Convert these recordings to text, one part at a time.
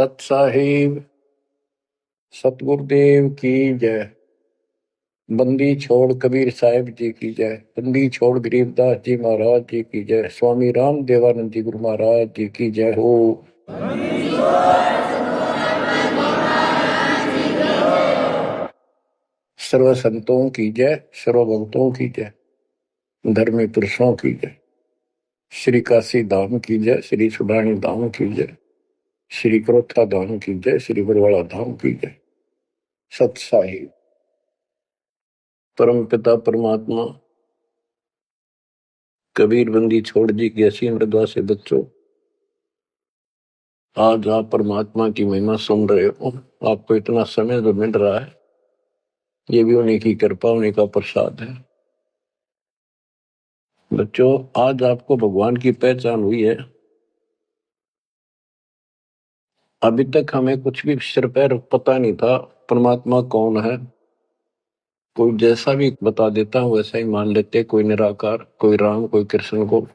सत साहिब सतगुरुदेव की जय। बंदी छोड़ कबीर साहिब जी की जय। बंदी छोड़ गरीबदास जी महाराज जी की जय। स्वामी राम देवानंद जी गुरु महाराज जी की जय हो। सर्व संतों की जय, सर्व भक्तों की जय, धर्मी पुरुषों की जय। श्री काशी धाम की जय, श्री सुडानी धाम की जय, श्री क्रोथा धाम की जय, श्री बरवाड़ा धाम की जय। सत साहिब परम पिता परमात्मा कबीर बंदी छोड़ जी की असीम मृदा से बच्चों, आज आप परमात्मा की महिमा सुन रहे हो। आपको इतना समय जो मिल रहा है, ये भी उन्हीं की कृपा, उन्हीं का प्रसाद है। बच्चों, आज आपको भगवान की पहचान हुई है। अभी तक हमें कुछ भी सिर पैर पता नहीं था परमात्मा कौन है। कोई जैसा भी बता देता हूं वैसा ही मान लेते, कोई निराकार, कोई राम, कोई कृष्ण को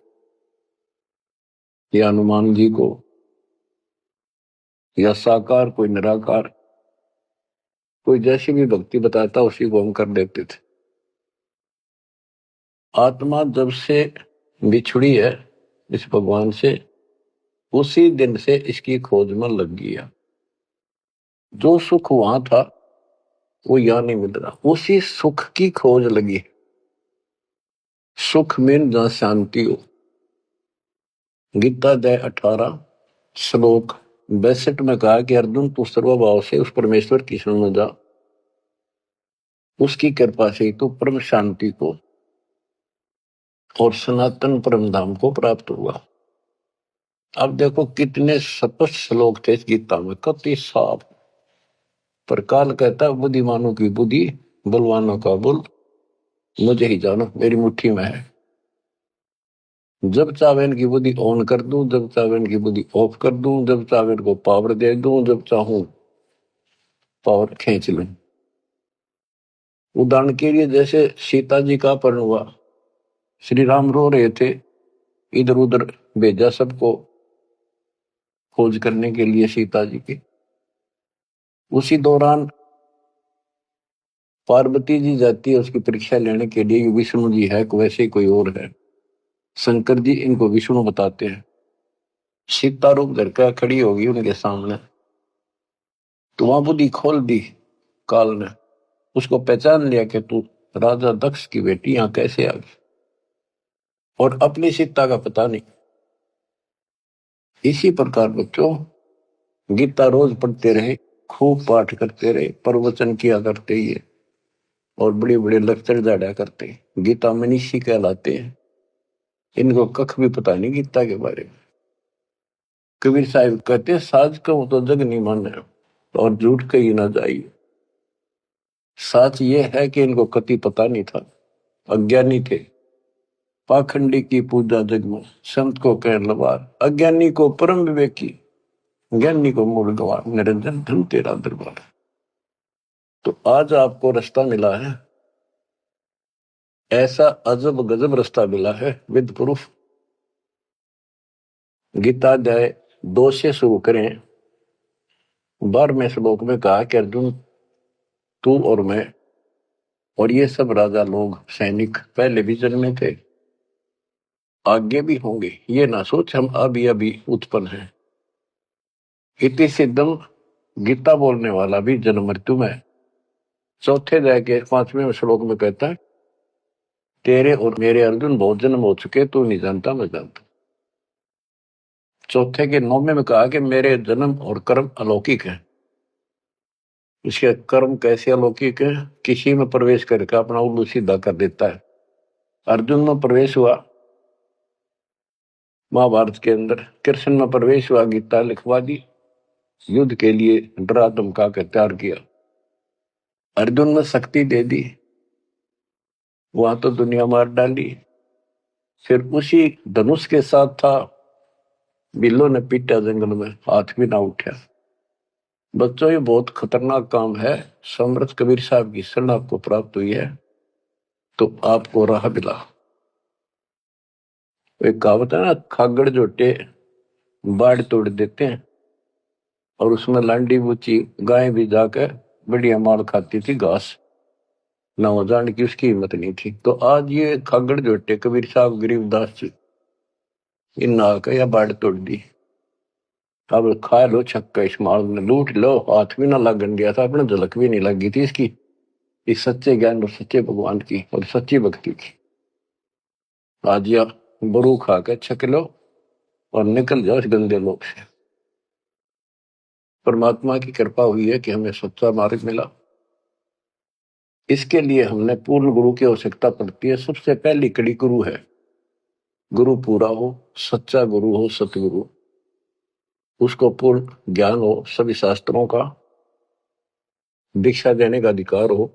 या हनुमान जी को, या साकार कोई निराकार, कोई जैसी भी भक्ति बताता उसी को हम कर देते थे। आत्मा जब से बिछुड़ी है इस भगवान से, उसी दिन से इसकी खोज में लग गया। जो सुख वहां था वो यहां नहीं मिल रहा, उसी सुख की खोज लगी। सुख में जहां शांति हो। गीता अध्याय 18 श्लोक 62 में कहा कि अर्जुन तू सर्वभाव से उस परमेश्वर की शरण में जा, उसकी कृपा से तू परम शांति को और सनातन परम धाम को प्राप्त हुआ। अब देखो कितने स्पष्ट श्लोक थे इस गीता में, कति साफ। पर काल कहता बुद्धिमानों की बुद्धि, बलवानों का बल मुझे ही जानो, मेरी मुट्ठी में है। जब चाहे इनकी बुद्धि ऑन कर दूं, जब चाहे इनकी बुद्धि ऑफ कर दूं, जब चाहे इनको पावर दे दूं, जब चाहूं पावर खींच लूं। उदाहरण के लिए जैसे सीता जी का अपहरण हुआ, श्री राम रो रहे थे, इधर उधर भेजा सबको खोज करने के लिए सीता जी की। उसी दौरान पार्वती जी जाती है उसकी परीक्षा लेने के लिए, विष्णु जी है वैसे ही कोई और है। शंकर जी इनको विष्णु बताते हैं। सीता रूप धर कर खड़ी होगी उनके सामने, तो वहां बुद्धि खोल दी काल ने, उसको पहचान लिया कि तू राजा दक्ष की बेटी यहां कैसे आ गई, और अपनी सीता का पता नहीं। इसी प्रकार बच्चों, गीता रोज पढ़ते रहे, खूब पाठ करते रहे, प्रवचन किया करते ही, और बड़े बड़े लेक्चर झाड़ा करते। गीता मनीषी कहलाते हैं। इनको कख भी पता नहीं गीता के बारे में। कबीर साहिब कहते साज कहूं तो जग नहीं माने, और झूठ कही ना जाइए। सच ये है कि इनको कति पता नहीं था, अज्ञानी थे। पाखंडी की पूजा जग में, संत को कह लवार, अज्ञानी को परम विवेकी, ज्ञानी को मूल गवार, निरंजन धन तेरा दरबार। तो आज आपको रास्ता मिला है, ऐसा अजब गजब रास्ता मिला है विद प्रूफ। गीता अध्याय 2 से शुरू करें। 12वें श्लोक में कहा कि अर्जुन तू और मैं और ये सब राजा लोग, सैनिक पहले भी जन्मे थे, आगे भी होंगे। ये ना सोच हम अभी अभी उत्पन्न हैं। इति सिद्धम, गीता बोलने वाला भी जन्म मृत्यु में। चौथे अध्याय के 5वें श्लोक में कहता है तेरे और मेरे अर्जुन बहुत जन्म हो चुके, तू नहीं जानता मैं जानता। चौथे के 9वें में कहा कि मेरे जन्म और कर्म अलौकिक है। इसके कर्म कैसे अलौकिक है? किसी में प्रवेश करके अपना उल्लू सीधा कर देता है। अर्जुन में प्रवेश हुआ महाभारत के अंदर, कृष्ण में प्रवेश हुआ, गीता लिखवा दी, युद्ध के लिए डरा धमका कर तैयार किया। अर्जुन में शक्ति दे दी, वहां तो दुनिया मार डाली। फिर उसी धनुष के साथ था, बिल्लो ने पीटा जंगल में, हाथ भी ना उठा। बच्चों ये बहुत खतरनाक काम है। समर्थ कबीर साहब की शरण आपको प्राप्त हुई है तो आपको राह मिला। एक कहावत है ना, खागड़ जोटे बाढ़ तोड़ देते हैं। और उसमें लांडी बूची गाय भी जाकर बढ़िया माल खाती थी घास, ना हो जाने की उसकी हिम्मत नहीं थी। तो आज ये खागड़ जोटे कबीर साहब गरीबदास जी इन नाक या बाढ़ तोड़ दी। अब खा लो छक्का, इस माल ने लूट लो, हाथ भी ना लगन दिया था अपने, झलक भी नहीं लगी थी इसकी, इस सच्चे ज्ञान और सच्चे भगवान की और सच्ची भक्ति की। आज या बरू खा के छक लो और निकल जाओ इस गंदे लोग से। परमात्मा की कृपा हुई है कि हमें सच्चा मार्ग मिला। इसके लिए हमने पूर्ण गुरु की आवश्यकता पड़ती है। सबसे पहली कड़ी गुरु है। गुरु पूरा हो, सच्चा गुरु हो, सतगुरु, उसको पूर्ण ज्ञान हो, सभी शास्त्रों का दीक्षा देने का अधिकार हो,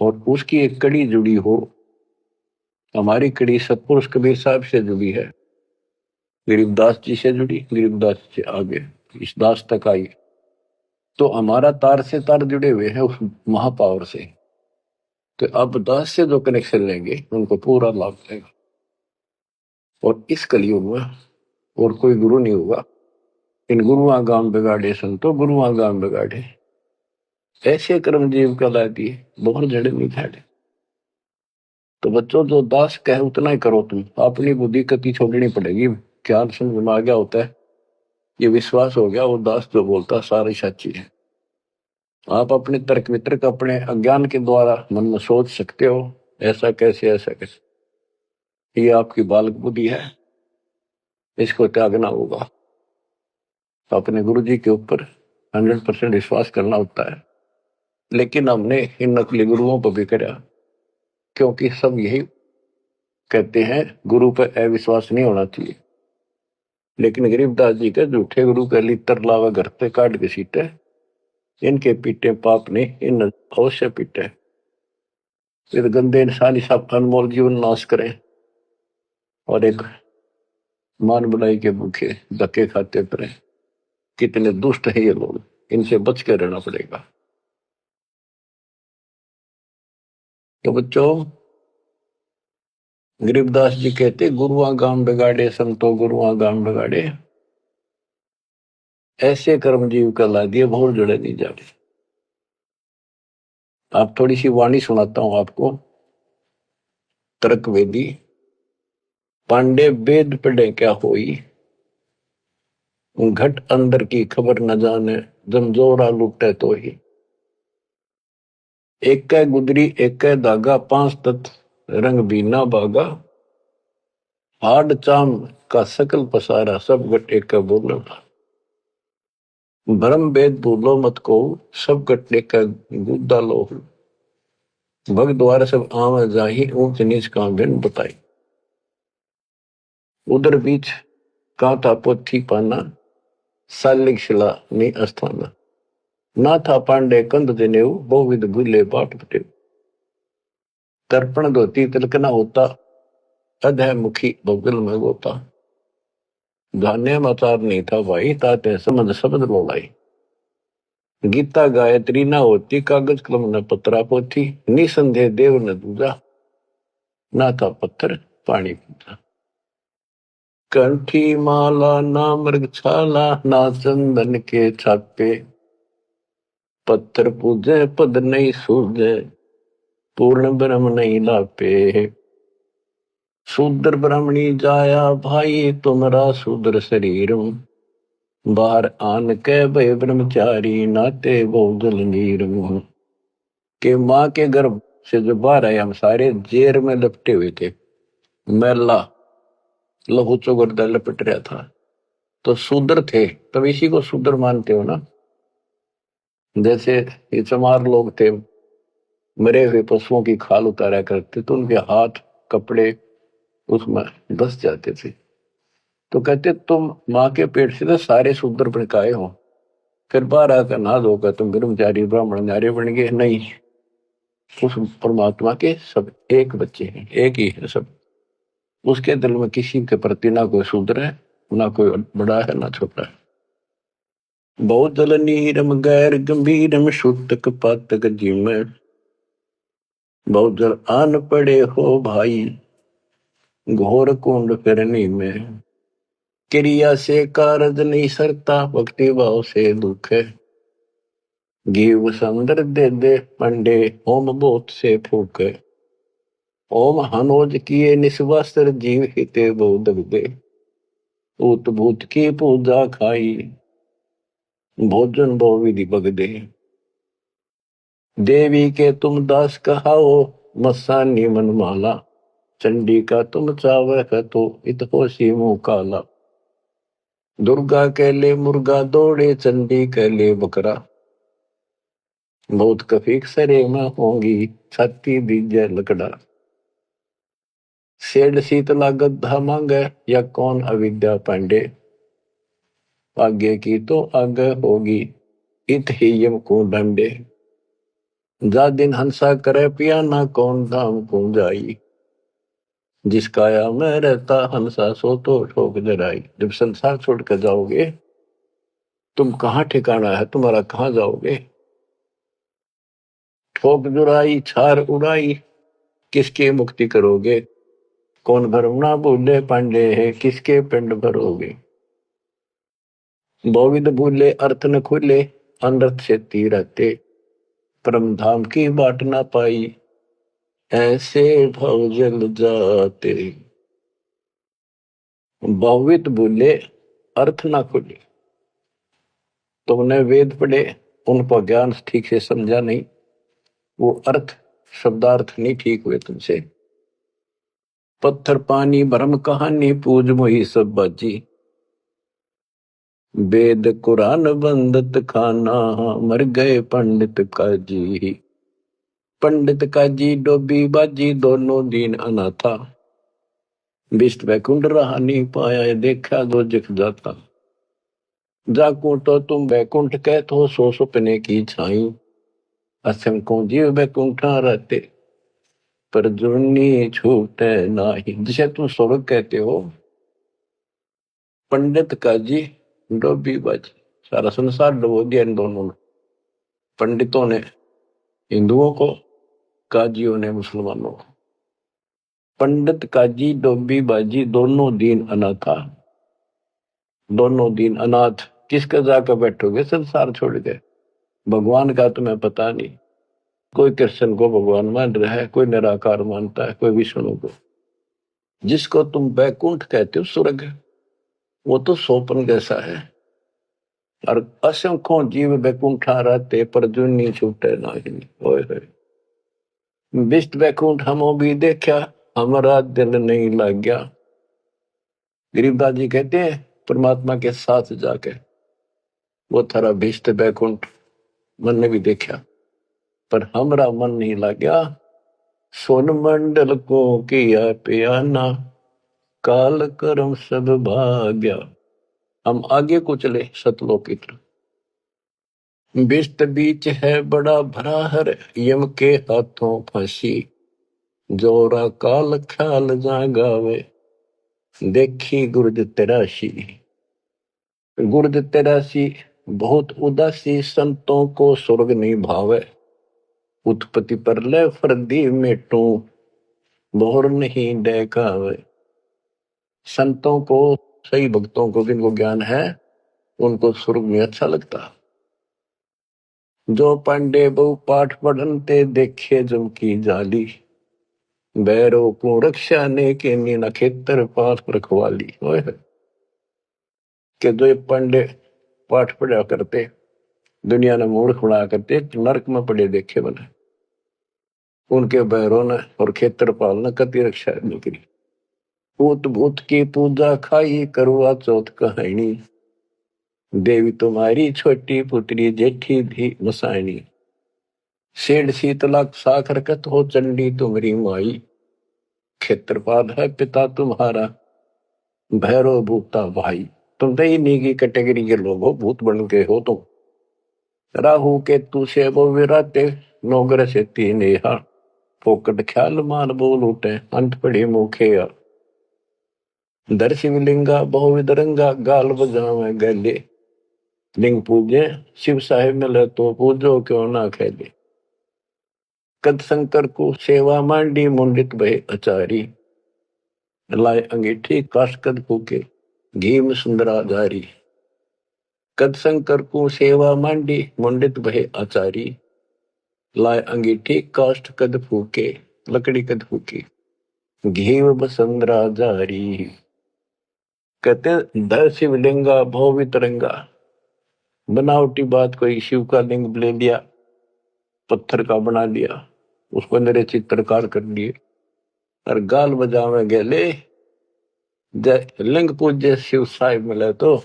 और उसकी एक कड़ी जुड़ी हो। हमारी कड़ी सतपुरुष कबीर साहब से जुड़ी है, गरीबदास जी से जुड़ी, गरीबदास से आगे इस दास तक आई। तो हमारा तार से तार जुड़े हुए हैं उस महापावर से। तो अब दास से जो कनेक्शन लेंगे उनको पूरा लाभ मिलेगा। और इस कलयुग में और कोई गुरु नहीं होगा। इन गुरुआ गाम बिगाड़े संतो, गुरुआ गाम बिगाड़े, ऐसे कर्म जीव कहला दिए, बहुत जड़े नहीं झाड़े। तो बच्चों जो दास कहे उतना ही करो तुम, अपनी बुद्धि कति छोड़नी पड़ेगी। ज्ञान समझ में आ गया होता है, ये विश्वास हो गया वो दास जो बोलता सारी सच्ची है। आप अपने तर्क वितर्क अपने अज्ञान के द्वारा मन में सोच सकते हो, ऐसा कैसे ऐसा कैसे, ये आपकी बालक बुद्धि है, इसको त्यागना होगा। अपने गुरु जी के ऊपर 100% विश्वास करना होता है। लेकिन हमने इन नकली गुरुओं पर भी करा, क्योंकि सब यही कहते हैं गुरु पर अविश्वास नहीं होना चाहिए। लेकिन गरीबदास जी के झूठे गुरु के लिए तरलावा घर पे काट के सीटे, इनके पीटे पाप ने इन अवश्य पीटे। फिर गंदे इंसान सब अनमोल जीवन नाश करें और एक मान बुलाई के भूखे धक्के खाते फिरे। कितने दुष्ट है ये लोग, इनसे बच के रहना पड़ेगा। तो बच्चों, गरीबदास जी कहते गुरुआ गाम बिगाड़े संतो, गुरुआ गाम बिगाड़े, ऐसे कर्म जीव का ला दिए, भोर जड़े नहीं जाड़े। आप थोड़ी सी वाणी सुनाता हूं आपको। तर्क वेदी, पांडे वेद पढ़े क्या होई, घट अंदर की खबर न जाने, जमजोरा लुटे तो ही। एक कै गुदरी एक कै धागा, पांच तत्व रंग बीना बागा, हाड चाम का सकल पसारा, सब गट एक का बोलो। भरम वेद भूलो मत को, सब गट एक का गुद्दा लो। भग द्वार सब आम जाही, ऊंच नीच का भिन्न बताई। उधर बीच कांता पोथी पाना, सालिक शिला नी अस्थाना। ना था पांडे कंद जनेऊ, बहुविध भूले बाट बटे। तर्पण धोती तिलक न होता, अधय मुखी भगल में होता। धान्य आचार नहीं था भाई, ताते समझ शब्द बोलाई। गीता गायत्री न होती, कागज कलम न पत्रा पोथी। निसंदेह देव न दूजा, ना था पत्थर पानी पीता। कंठी माला ना मृग छाला, ना चंदन के छापे। पत्थर पूजे पद नहीं सूझे, पूर्ण ब्रह्म नहीं लापे। शूद्र ब्राह्मणी जाया भाई, तुम्हारा शूद्र शरीर। बाहर आन के भय ब्रह्मचारी, नाते बहु जल नीर। के माँ के गर्भ से जो बाहर आए हम सारे जेर में लपटे हुए थे, मैला लहू चौगर्दा लपट रहा था। तो शूद्र थे, तब इसी को शूद्र मानते हो ना। जैसे ये चमार लोग थे, मरे हुए पशुओं की खाल उतारा करते, तो उनके हाथ कपड़े उसमें धस जाते थे। तो कहते तुम माँ के पेट से तो सारे शूद्र भड़काए हो, फिर बाहर आकर ना धोकर तुम ब्रह्मचारी ब्राह्मण नारे बन गए। नहीं, उस परमात्मा के सब एक बच्चे हैं, एक ही है सब। उसके दिल में किसी के प्रति ना कोई शूद्र है, ना कोई बड़ा है, ना छोटा है। बहुत जल नीरम गैर गंभीरम, शुतक पातक जिम। बहुत जल आन पड़े हो भाई, घोर कुंड फिरनी में। क्रिया से कारज नहीं सरता, भक्ति भाव से दुख है। जीव संदर दे दे पंडे, ओम बोत से फूक है। ओम हनोज किए निस्वास्त्र, जीव हिते बोध दे। ऊत भूत की पूजा खाई, भोजन भो विधि बगदे। देवी के तुम दास कहाओ, मस्सानी मन माला। चंडी का तुम चावर तो इत होशी मुंह काला। दुर्गा के ले मुर्गा दौड़े, चंडी के ले बकरा। बहुत कफीक सरे में होंगी, छाती दीजे लकड़ा। सेठ शीतला गद्दा मांगे, या कौन अविद्या पांडे। आगे की तो आगे होगी, इत ही यम को डंडे। जा दिन हंसा करे पिया, ना कौन धाम को जाई। जिस काया में रहता हंसा, सो तो ठोक जराई। जब संसार छोड़ कर जाओगे, तुम कहाँ ठिकाना है तुम्हारा, कहाँ जाओगे। ठोक जुराई छार उड़ाई, किसके मुक्ति करोगे। कौन भरम ना भूले पांडे है, किसके पिंड भरोगे। बहुविध भूले अर्थ न खुले, अनर्थ से रहते। परम धाम की बाट ना पाई, ऐसे भव जल जाते। बहुविध भूले अर्थ ना खुले, तुमने वेद पढ़े, उनको ज्ञान ठीक से समझा नहीं, वो अर्थ शब्दार्थ नहीं ठीक हुए तुमसे। पत्थर पानी भरम कहानी, पूज मोही सब बाजी। वेद कुरान बंदत खाना, मर गए पंडित काजी। पंडित काजी डोबी बाजी, दोनों दीन अनाथा। विष्ट वैकुंठ रहा नहीं पाया, देखा दो जख जाता। जाकू तो तुम वैकुंठ कहते हो, सो सुपने की छाई। असम को जीव वैकुंठा रहते, पर जुर्नी छूटे नाही। जिसे तुम स्वर्ग कहते हो, पंडित काजी डोबी बाजी, सारा संसार डुबो दिया इन दोनों ने। पंडितों ने हिंदुओं को, काजियों ने मुसलमानों को। पंडित काजी डोबी बाजी, दोनों दीन अनाथा। दोनों दीन अनाथ, किसका जाकर बैठोगे संसार छोड़ के। भगवान का तुम्हें पता नहीं। कोई कृष्ण को भगवान मान रहा है, कोई निराकार मानता है, कोई विष्णु को। जिसको तुम बैकुंठ कहते हो स्वर्ग, वो तो सोपन जैसा है। और असंख्यों जीव बैकुंठा रहते, पर जुनी छूटे नहीं। ओए होए, विष्ट बैकुंठ हमो भी देखा, हमारा दिल नहीं लग गया। गरीबदास जी कहते हैं, परमात्मा के साथ जाके वो थारा भीष्ट बैकुंठ मन ने भी देखा, पर हमारा मन नहीं लग गया। सोन मंडल को किया पियाना, काल कर्म सब भाग्या। हम आगे को चले सतलोक की तरफ। बिस्त बीच है बड़ा भरा हर, यम के हाथों फांसी। जोरा काल ख्याल जागावे, देखी गुर्द तेराशी। गुर्द तेरासी, बहुत उदासी, संतों को स्वर्ग नहीं भावे। उत्पत्ति पर ले फर्दी मेटू, बोर नहीं देखावे। संतों को, सही भक्तों को, जिनको ज्ञान है, उनको स्वर्ग में अच्छा लगता। जो पांडे बहु पाठ पढ़नते, देखे जम की जाली। बैरों को रक्षा ने के नी नखेतर, पास रखवाली। के जो पांडे पाठ पढ़ा करते, दुनिया ने मूर्ख बना करते, नरक में पड़े देखे बने। उनके बैरों ने और खेत्रपाल ने कति रक्षा नहीं करी। ऊत भूत की पूजा खाई, करवा चौथ कहानी। देवी तुम्हारी छोटी पुत्री, जेठी भी मसायनी। सेठ शीतला साखर कत हो, चंडी तुम्हारी माई। क्षेत्रपाल है पिता तुम्हारा, भैरव भूता भाई। तुम तो इन्हीं की कैटेगरी के लोग हो, भूत बन के हो तुम। राहु के तू से वो विराटे, नौगर से तीन यहाँ। फोकट ख्याल मान बोल उठे, अंत पड़ी मुखे। दर शिवलिंगा बहुविध रंगा, गाल बजावे गले। लिंग पूजे शिव साहेब मिले, तो पूजो क्यों ना खेले। कद शंकर को सेवा मांडी, मुंडित भय अचारी। लाए अंगीठी काश कद फूके, घीम सुंदरा जारी। कद शंकर को सेवा मांडी, मुंडित भय आचारी। लाए अंगीठी काष्ठ कद फूके, लकड़ी कद फूकी। घीव बसंदरा जारी। कहते दर शिवलिंगा भव वितरंगा। बनावटी बात कोई शिव का लिंग ले लिया, पत्थर का बना लिया, उसको मेरे चित्रकार कर लिए और गाल बजावे गेले। लिंग पूज्य शिव साहिब मिले तो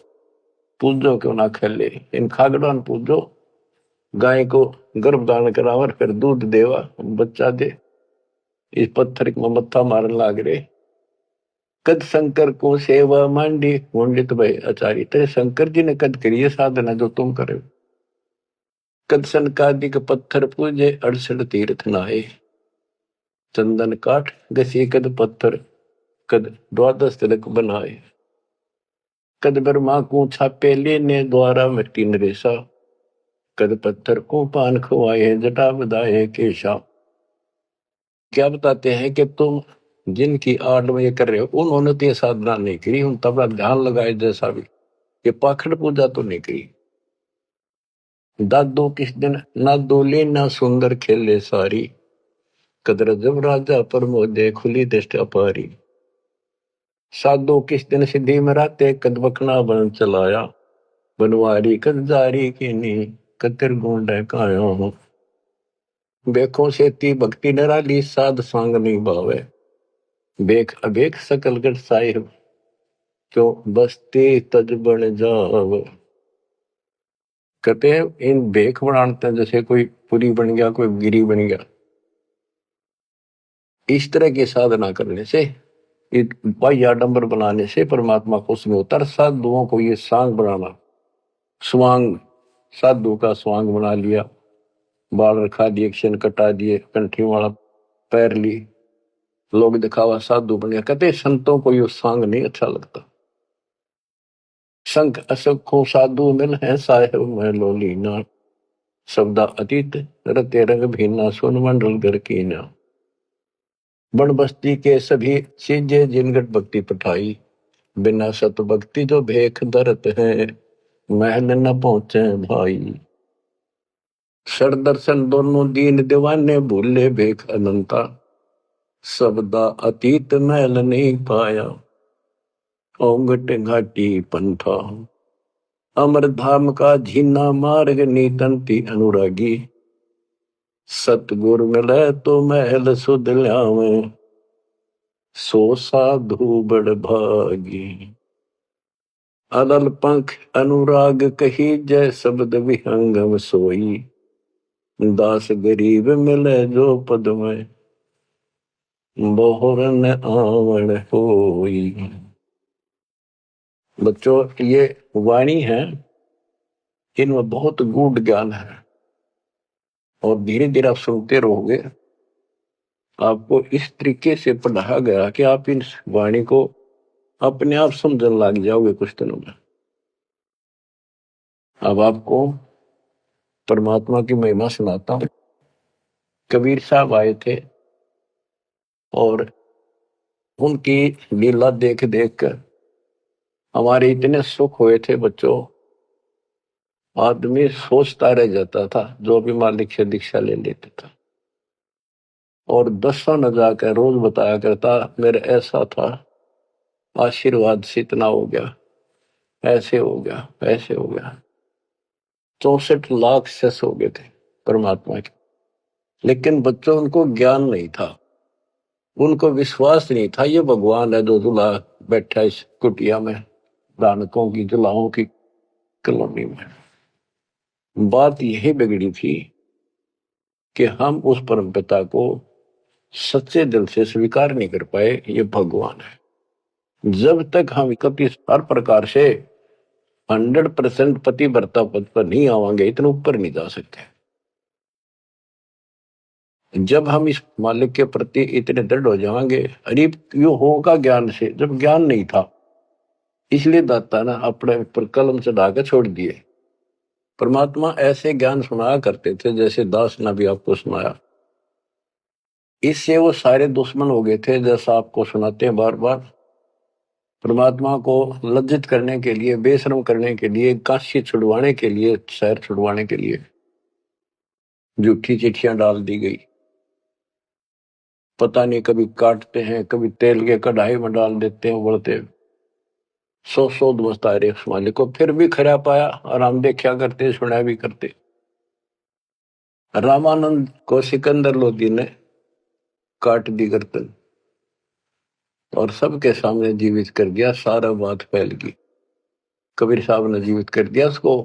पूजो क्यों ना खेले। इन खागड़ान पूजो, गाय को गर्भधान करावर, फिर दूध देवा, बच्चा दे। इस पत्थर में मत्था मारन लाग रे। कद शंकर को सेवा मांडी, मुंडित भय आचारी। तेरे शंकर जी ने कद करिए साधना जो तुम करे। कद सनकादिक पत्थर पूजे, 68 तीर्थ नहाए। चंदन काठ घसी कद पत्थर, कद 12 तिलक बनाए। कद ब्रह्मा को छापे लेने, द्वारा मिट्टी नरेशा। कद पत्थर को पान खवाए, जटा बधाए केशा। क्या बताते हैं कि तुम जिनकी आड़ में ये कर रहे हो, उन्होंने तो ये साधना नहीं करी, उन तब ध्यान लगाए जैसा भी, ये पाखंड पूजा तो नहीं करी। दादो किस दिन ना दोले ना सुंदर खेले सारी। कदर जब राजा प्रमोदे, खुली दृष्टि अपारी। साधो किस दिन सिद्धि में राते, कद बखना बन चलाया। बनवारी कद जारी की नी, कतिर गुंड काया हूं। बेखों से ती भक्ति निराली, साध सांग नहीं भावे। बेख अबेख सकल गढ़ साहिब, क्यों बसते तज बन जाव। कहते हैं इन बेख बनाते हैं जैसे कोई पुरी बन गया, कोई गिरी बन गया। इस तरह की साधना करने से, बाह्य आडंबर बनाने से परमात्मा खुश नहीं होता। साधुओं को ये सांग बनाना, स्वांग, साधु का स्वांग बना लिया, बाल रखा दिए, क्षण कटा दिए, कंठी वाला पैर ली, लोग दिखावा साधु बन गया। कहते संतों को ये सांग नहीं अच्छा लगता। संख असंख्यों साधु मिल है, साहेब मैं लोलीना। शब्दा अतीत रते रंग भीना, सुन मंडल घर की ना। बन बस्ती के सभी चीजें जिनगट भक्ति पठाई। बिना सत भक्ति जो भेख दरत है, महल न पहुंचे भाई। सर दर्शन दोनों दीन दीवाने, भूले भेख अनंता। शब्दा अतीत महल नहीं पाया, ओंगट घाटी पंथा। अमर धाम का झीना मार्ग, नीतंती अनुरागी। सतगुर मिले तो महल सुध ल्यावे, सो साधु बड़ भागी। अदल पंख अनुराग कही, जय शब्द विहंगम सोई। दास गरीब मिले जो पद में, बोहरन आवण होई। बच्चों ये वाणी है, इनमें बहुत गूढ़ ज्ञान है और धीरे धीरे आप सुनते रहोगे। आपको इस तरीके से पढ़ाया गया कि आप इन वाणी को अपने आप समझने लग जाओगे कुछ दिनों में। अब आपको परमात्मा की महिमा सुनाता हूं। कबीर साहब आए थे और उनकी लीला देख देख कर हमारे इतने सुख हुए थे बच्चों। आदमी सोचता रह जाता था जो भी मालिक से दीक्षा ले लेता था, और 10 न जाकर रोज बताया करता मेरे ऐसा था, आशीर्वाद से इतना हो गया, ऐसे हो गया, ऐसे हो गया। 64 लाख सेस हो गए थे परमात्मा के। लेकिन बच्चों उनको ज्ञान नहीं था, उनको विश्वास नहीं था ये भगवान है जो दुल्हा बैठा इस कुटिया में, दानकों की दुल्हाओं की कॉलोनी में। बात यही बिगड़ी थी कि हम उस परम पिता को सच्चे दिल से स्वीकार नहीं कर पाए, ये भगवान है। जब तक हम कभी हर प्रकार से 100% पतिव्रता पद पर नहीं आवांगे, इतने ऊपर नहीं जा सकते। जब हम इस मालिक के प्रति इतने दृढ़ हो जाएंगे, अरे यो होगा ज्ञान से, जब ज्ञान नहीं था इसलिए दाता ना अपने ऊपर कलम चढ़ा के छोड़ दिए। परमात्मा ऐसे ज्ञान सुनाया करते थे जैसे दास ने भी आपको सुनाया। इससे वो सारे दुश्मन हो गए थे, जैसा आपको सुनाते हैं बार बार। परमात्मा को लज्जित करने के लिए, बेशर्म करने के लिए, काशी छुड़वाने के लिए, शहर छुड़वाने के लिए झूठी चिट्ठियां डाल दी गई। पता नहीं, कभी काटते हैं, कभी तेल के कढ़ाई में डाल देते हैं उबलते। सौ बसता है उस मालिक को, फिर भी खरा पाया और हम देखा करते, सुना भी करते। रामानंद को सिकंदर लोधी ने काट दी गर्दन और सबके सामने जीवित कर दिया। सारा बात फैल गई। कबीर साहब ने जीवित कर दिया उसको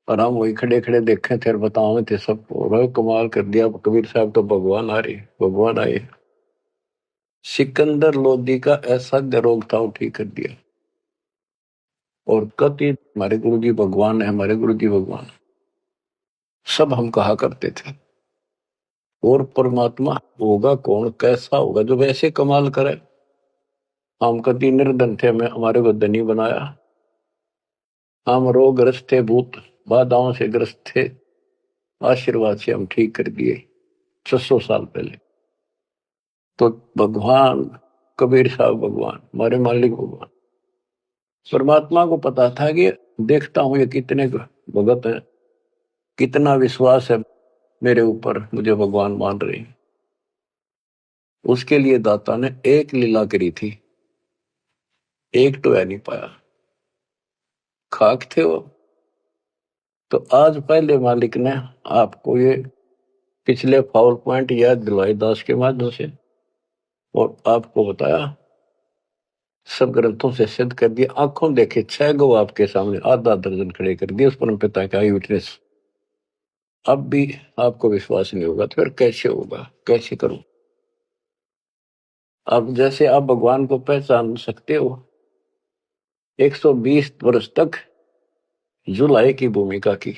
और हम वही खड़े खड़े देखे थे, बताओ थे सबको। कमाल कर दिया कबीर साहब तो भगवान आ रहे, भगवान आए। सिकंदर लोधी का ऐसा रोग था, वो ठीक कर दिया। और कति हमारे गुरु जी भगवान है, हमारे गुरु जी भगवान, सब हम कहा करते थे। और परमात्मा होगा कौन, कैसा होगा जो वैसे कमाल करे। हम कति निर्धन थे, हमें हमारे को धनी बनाया। हम रोगग्रस्त थे, भूत बाधाओं से ग्रस्त थे, आशीर्वाद से हम ठीक कर दिए 600 साल पहले। तो भगवान कबीर साहब भगवान, हमारे मालिक भगवान। परमात्मा को पता था कि देखता हूं ये कितने भगत हैं, कितना विश्वास है मेरे ऊपर, मुझे भगवान मान रहे हैं। उसके लिए दाता ने एक लीला करी थी, एक तो नहीं पाया, खाक थे वो। तो आज पहले मालिक ने आपको ये पिछले फाउल पॉइंट याद दिलवाई दास के माध्यम से, और आपको बताया, सब ग्रंथों से सिद्ध कर दिया। आंखों देखे 6 गो आपके सामने, आधा दर्जन खड़े कर दिए उस परम पिता का आई विटनेस। अब भी आपको विश्वास नहीं होगा तो फिर कैसे होगा, कैसे करूं। अब जैसे आप भगवान को पहचान सकते हो, 120 वर्ष तक जुलाई की भूमिका की,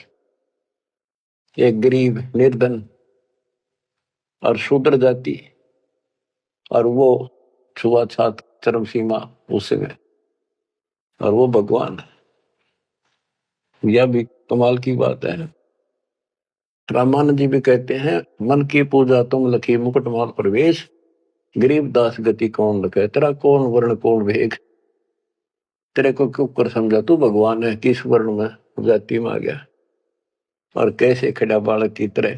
एक गरीब निर्धन और शूद्र जाति, और वो छुआछात चरम सीमा उसमें, और वो भगवान। यह भी कमाल की बात है। रामानंद जी भी कहते हैं, मन की पूजा तुम लखी मुकुटमाल प्रवेश, गरीब दास गति कौन लखे, तेरा कौन वर्ण कौन भेद, तेरे को क्यों कर समझा, तू भगवान है, किस वर्ण में जाति में आ गया और कैसे खड़ा बालक की तरह,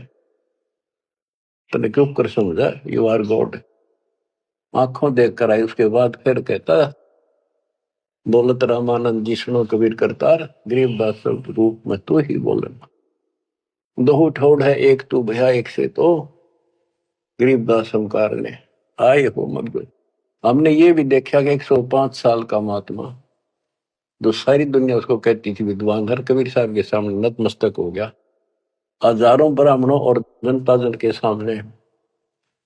तेने क्यों कर समझा, यू आर गॉड। आंखों देख कर आई। उसके बाद फिर कहता, बोलत रामानंद जी सुनो कबीर करतार, गरीब दास रूप में तू ही बोले, दो ठोड़ है एक तू भया एक से, तो गरीब दास हमकार ने आए हो मग। हमने ये भी देखा कि 105 साल का महात्मा, जो सारी दुनिया उसको कहती थी विद्वान, हर कबीर साहब के सामने नतमस्तक हो गया। हजारों ब्राह्मणों और जनता जन के सामने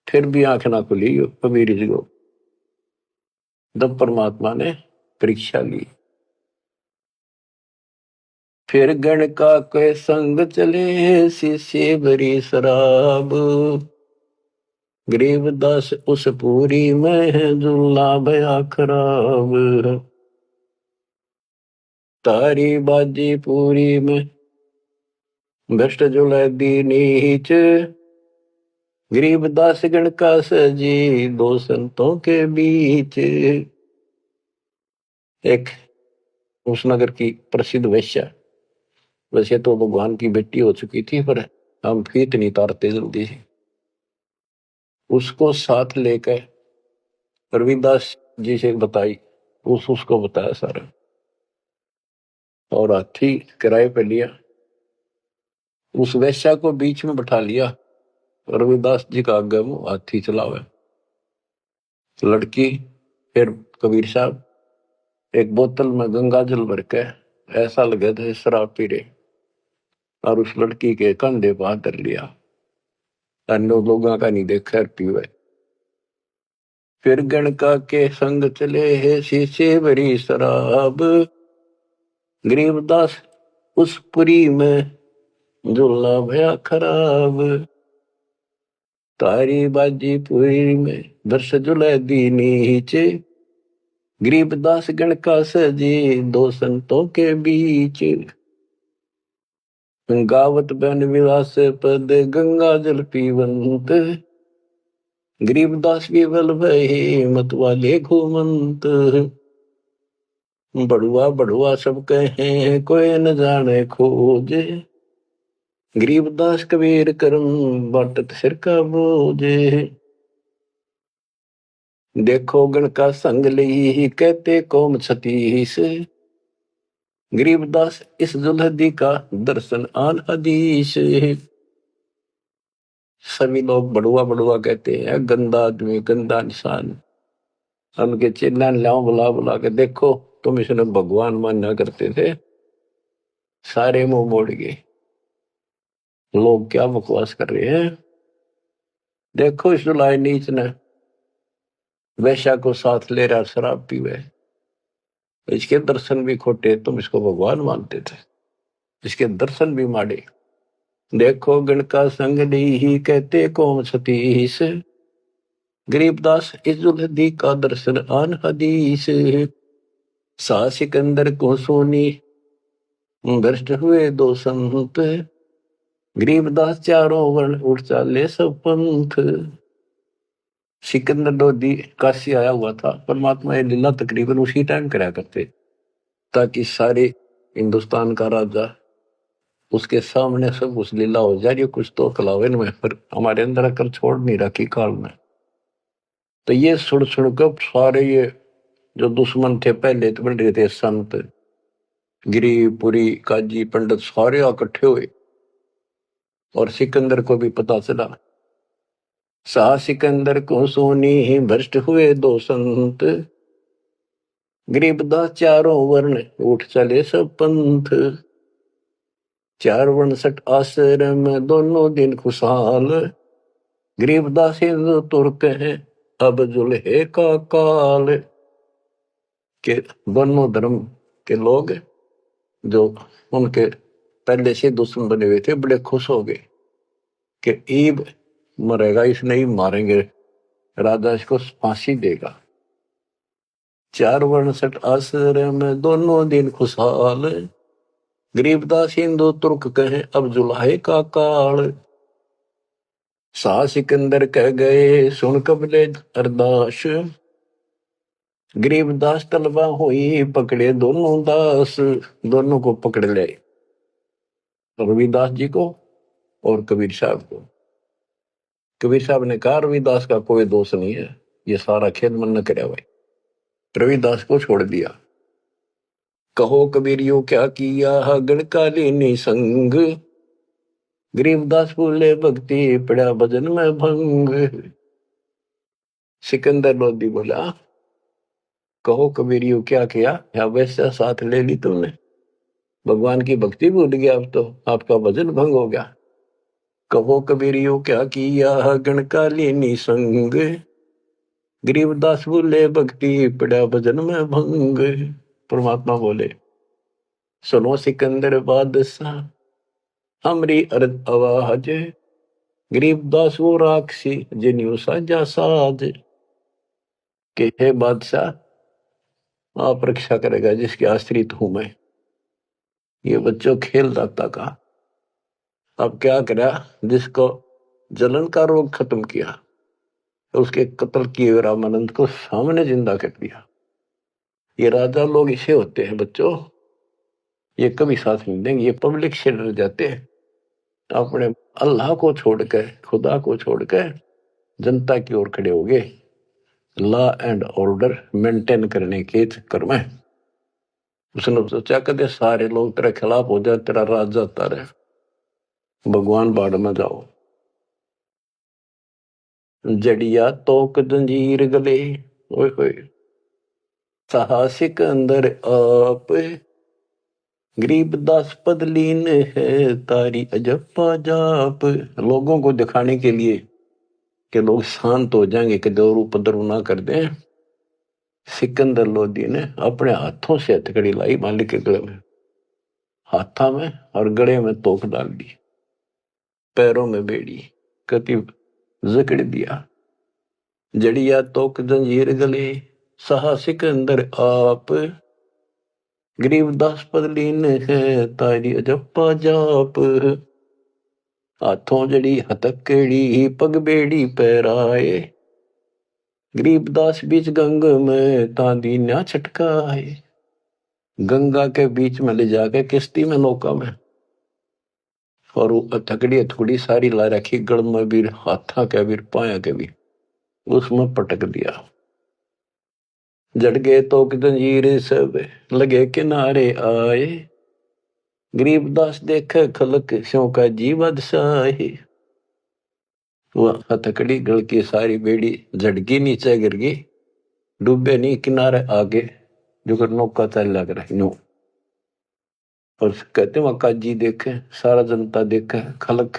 फिर भी आंख ना खुली कबीर जी को। जब परमात्मा ने परीक्षा ली, फिर गण का के संग चले शीशे भरी शराब, गरीबदास उस पूरी में जुल्ला भया खराब, तारी बाजी पूरी में भ्रष्ट जुलै दी नीच, गरीबदास गण का सजी दो संतों के बीच। एक उस नगर की प्रसिद्ध वैश्या, वैसे तो भगवान की बेटी हो चुकी थी, पर हम फीत नहीं तारते जल्दी से, उसको साथ लेकर रविदास जी से बताई, उसको बताया सारा, और हाथी किराए पे लिया, उस वैश्या को बीच में बैठा लिया, रविदास जी का आगे वो हाथी चलावे। लड़की फिर कबीर साहब एक बोतल में गंगा जल भर के, ऐसा लगे थे शराब पी रहे, और उस लड़की के कंधे पर हाथ धर लिया, अन्य लोगों का नहीं देखा पीवे। फिर गणका के संग चले है शीशे भरी शराब, गरीबदास उस पुरी में जुल्ला भया खराब, तारी बाजी पुरी में दर्श जुलै दी नीचे, गरीबदास गण का सजी दो संतों के बीच, गावत बन विलास पद गंगा जल पीवंत, गरीबदास विवल भय मत वाले घूमंत। बड़ुआ बड़ुआ सब कहे कोई न जाने खोज, गरीबदास कबीर करम बाटत सिर का बोझ। देखो गण का संग ली कहते कौम छतीस, गरीबदास इस जुल्हदी का दर्शन आन हदीस। सभी लोग बड़ुआ बड़ुआ कहते हैं, गंदा आदमी गंदा इंसान। उनके चिन्ह लाओ बुला बुला के, देखो तुम इसने भगवान माना करते थे, सारे मुंह मोड़ गए। लोग क्या बकवास कर रहे हैं। देखो इस जुलाई नीच ने वैश्या को साथ ले रहा शराब पीवे, इसके दर्शन भी खोटे, तुम इसको भगवान मानते थे, इसके दर्शन भी माड़े। देखो गण का संग ही कहते कौम सतीश, गरीबदास इस जुल्हदी का दर्शन आन हदीस। सा सिकंदर को सोनी भ्रष्ट हुए दो संत, गरीबदास चारों वर्ण उठ चाले सब पंथ। सिकंदर लोधी काशी आया हुआ था, परमात्मा ये लीला तकरीबन उसी टाइम करा करते, ताकि सारे हिंदुस्तान का राजा उसके सामने सब उस लीला हो जा रही, कुछ तो कलावन में, पर हमारे अंदर अकल छोड़ नहीं रखी काल में। तो ये सुन सुनकर सारे ये जो दुश्मन थे पहले तो बन रहे थे, संत गिरी पुरी काजी पंडित सारे इकट्ठे हुए, और सिकंदर को भी पता चला। सा सिकंदर को सोनी भ्रष्ट हुए दो संत, गरीबदास चारों वर्ण उठ चले सब पंथ। 4 आश्रम दोनों दिन खुशहाल, गरीबदास हिंदू तुर्क है अब जुल्हे का काल। के दोनों धर्म के लोग जो उनके पहले से दुश्मन बने हुए थे, बड़े खुश हो गए कि ईब मरेगा, इसने ही मारेंगे, राजा इसको फांसी देगा। 4 आश्रम दोनों दिन खुशहाल, गरीबदास हिंदू तुर्क कहे अब जुल्हे का काल। सा सिकंदर कह गए सुन कबले अरदास, गरीबदास तलबा हुई पकड़े दोनों दास। दोनों को पकड़ ले, रविदास जी को और कबीर साहब को। कबीर साहब ने कहा रविदास का कोई दोष नहीं है, ये सारा खेद मन न करे भाई। रविदास को छोड़ दिया। कहो कबीरियो क्या किया गणकालीनी संग, गरीबदास बोले भक्ति पड़ा भजन में भंग। सिकंदर लोधी बोला कहो कबीरियो क्या किया, या वैसा साथ ले ली तुमने, भगवान की भक्ति भूल गया, अब तो आपका भजन भंग हो गया। कहो कबीरियो क्या किया गणकालीनी संग, गरीबदास बोले भक्ति पड़ा भजन में भंग। परमात्मा बोले सुनो सिकंदर बादशाह हमरी अर्ज आवाज, गरीबदास वो राक्षसी जिन्यू साजा साज। के हे बादशाह आप रक्षा करेगा जिसके आश्रित हूं मैं। ये बच्चों खेल दाता का, अब क्या करा, जिसको जलन का रोग खत्म किया, उसके कत्ल किए रामानंद को सामने जिंदा कर दिया। ये राजा लोग इसे होते हैं बच्चों, ये कभी साथ नहीं देंगे, ये पब्लिक से डर जाते हैं, अपने अल्लाह को छोड़कर खुदा को छोड़कर जनता की ओर खड़े हो गए, लॉ एंड ऑर्डर मेंटेन करने के चक्कर में। उसने सोचा कदे सारे लोग तेरे खिलाफ हो जाए, तेरा राज जाता रहे, भगवान बाढ़ में जाओ। जड़िया तोक जंजीर गले, ओए होए साहसिक अंदर आप, गरीबदास पदलीन है तारी अजप्पा जाप। लोगों को दिखाने के लिए कि लोग शांत हो जाएंगे, कि दौर उपद्रव ना कर दें, सिकंदर लोधी ने अपने हाथों से हथकड़ी लाई मालिक के गले में, हाथा में और गले में तोक डाल दी, पैरों में बेड़ी कति जकड़ दिया। जड़िया तोक जंजीर गले सहा सिकंदर आप, गरीबदास पदलीन है तारी अजप्पा जाप। हाथों जड़ी हथकड़ी पग बेड़ी पैराए, गरीबदास बीच गंग में तांदी न्या छटकाए। गंगा के बीच में ले जाके किश्ती में नौका में, और वो हथकड़ी हथकड़ी सारी ला रखी, गड़ में भी, हाथा के भी, पाया के भी, उसमें पटक दिया। जड़ गए तो जंजीर सब लगे किनारे आए, गरीबदास देखे खलक स्यों का जीवद साहे। वह हथकड़ी गल की सारी बेड़ी झटकी नीचे गिर गई, डूबे नहीं, किनारे आगे जो कर नौका चल लग रही नो। और कहते वहां काजी देखे, सारा जनता देखे, खलक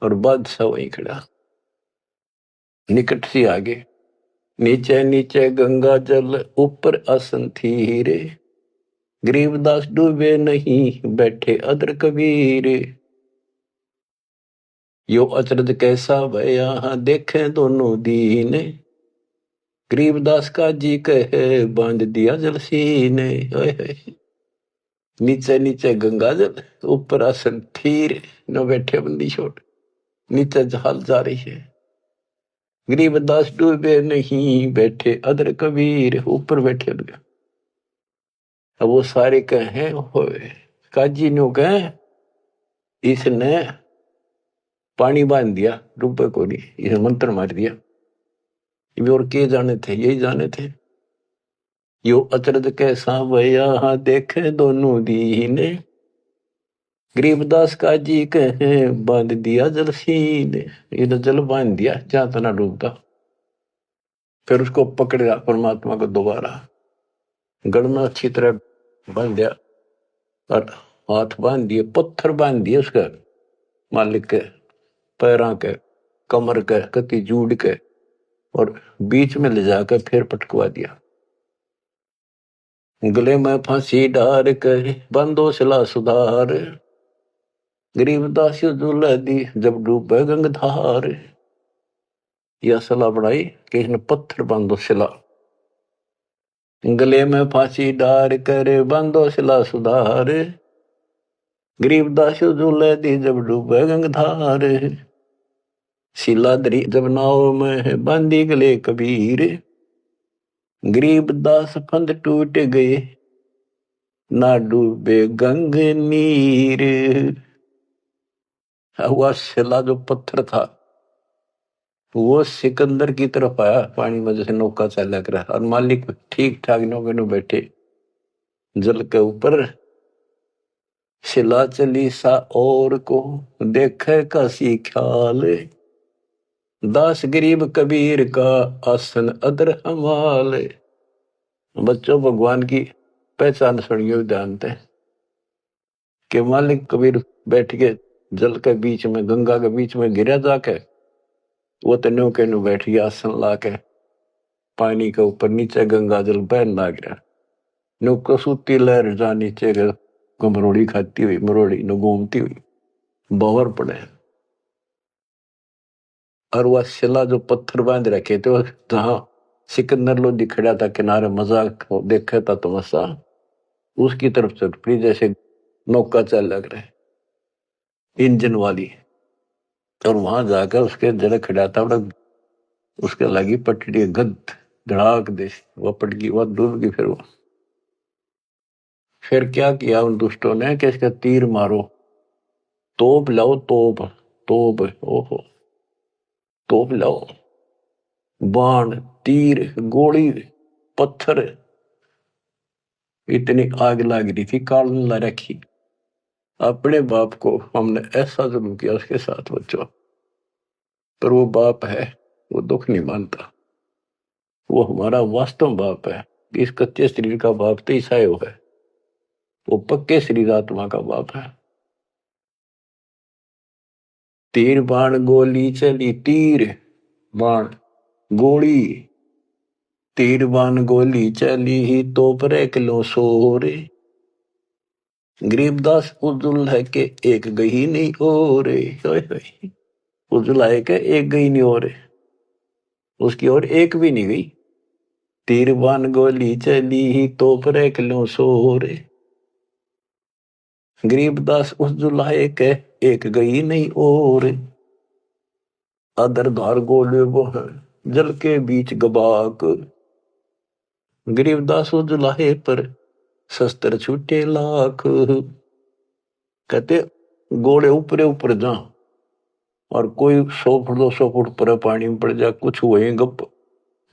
और बादशाह वहीं खड़ा, निकट सी आगे। नीचे नीचे गंगा जल ऊपर आसन थी रे, गरीबदास डूबे नहीं बैठे अदर कबीर। यो अचरज कैसा भया देखे दोनों दीन, गरीबदास का जी कहे बांध दिया जल सीने। नीचे नीचे गंगा जल ऊपर आसन थीर, न बैठे बंदी छोड़, नीचे जहाल जा रही है। गरीबदास डूबे नहीं बैठे अदर कबीर, ऊपर बैठे हुए। अब वो सारे कहे काजी नो कहे इसने पानी बांध दिया, डूबे को नहीं, इसे मंत्र मार दिया। और के जाने थे, यही जाने थे। यो अचरज कैसा भया देखे दोनों दीने, गरीबदास का जी कहे बांध दिया जल सीने। ये तो जल बांध दिया जहां तना डूबता। फिर उसको पकड़ा परमात्मा को दोबारा, गड़ में अच्छी तरह बांध दिया, और हाथ बांध दिए, पत्थर बांध दिए उसका मालिक के पैरों के, कमर के, कति जूड़ के, और बीच में ले जाकर फिर पटकवा दिया। गले में फांसी डार कर बंदो सिला सुधार, गरीबदास दुल्हा दी जब डूबे गंगधार। यह सलाह बढ़ाई कि इसने पत्थर बांधो सिला, गले में फांसी डार कर बांधो सिला सुधार, गरीबदास दुल्हा दी जब डूबे गंगधार। शिलाधरी जब नाव में बांधी गले कबीर, गरीबदास फंद टूट गए ना डूबे गंग नीर। हुआ शिला जो पत्थर था वो सिकंदर की तरफ आया पानी में, जैसे नौका चला कर, और मालिक ठीक ठाक नौके में बैठे जल के ऊपर। शिला चली सा और को देखे का सी ख्याल, दास गरीब कबीर का आसन अदर हमाल। बच्चों, भगवान की पहचान सुनियो ध्यान से कि मालिक कबीर बैठ के जल के बीच में, गंगा के बीच में गिरा जाके, वो तो नौके नु बैठ गया आसन ला के, पानी के ऊपर नीचे गंगा जल बहन लाग रहा। नौका सूती लहर जा नीचे मरोड़ी खाती हुई, मरोड़ी न घूमती हुई बावर पड़े। और वह शिला जो पत्थर बांध रखे थे, जहां सिकंदर लोधी खड़ा था किनारे मजाक देखा था तमाशा, उसकी तरफ चल पड़ी, जैसे नौका चल लग रहे इंजन वाली। और वहां जाकर उसके जड़ खड़ा था, उसके लगी पटड़ी गद धड़ाक दे, वह पट गई, वह डूब गई। फिर क्या किया उन दुष्टों ने कि इसका तीर मारो, तोप लाओ, तोप तोप, ओहो तोप लाओ, बाण तीर गोली पत्थर, इतनी आग लग रही थी, काल ला रखी। अपने बाप को हमने ऐसा जुल्म किया उसके साथ बच्चों, पर वो बाप है, वो दुख नहीं मानता, वो हमारा वास्तव बाप है। इस कच्चे शरीर का बाप तो ईसाई है, वो पक्के शरीर आत्मा का बाप है। तीर बाण गोली चली, तीर बाण गोली, तीर बाण गोली चली ही तो पर किलो सोरे, गरीबदास उजुल है के एक गई नहीं और, उजुल है के एक गई नहीं और, उसकी और एक भी नहीं गई। तीर बाण गोली चली ही तो पर किलो सोरे, गरीबदास उस जुलाए के एक गई नहीं और, अदर धार गोले वो है जल के बीच गबाक, गरीबदास उस जुलाहे पर शस्त्र छूटे लाख। कहते गोले ऊपरे ऊपर जा और कोई 100 फुट 200 फुट पर पानी में पड़ जा, कुछ हुए गप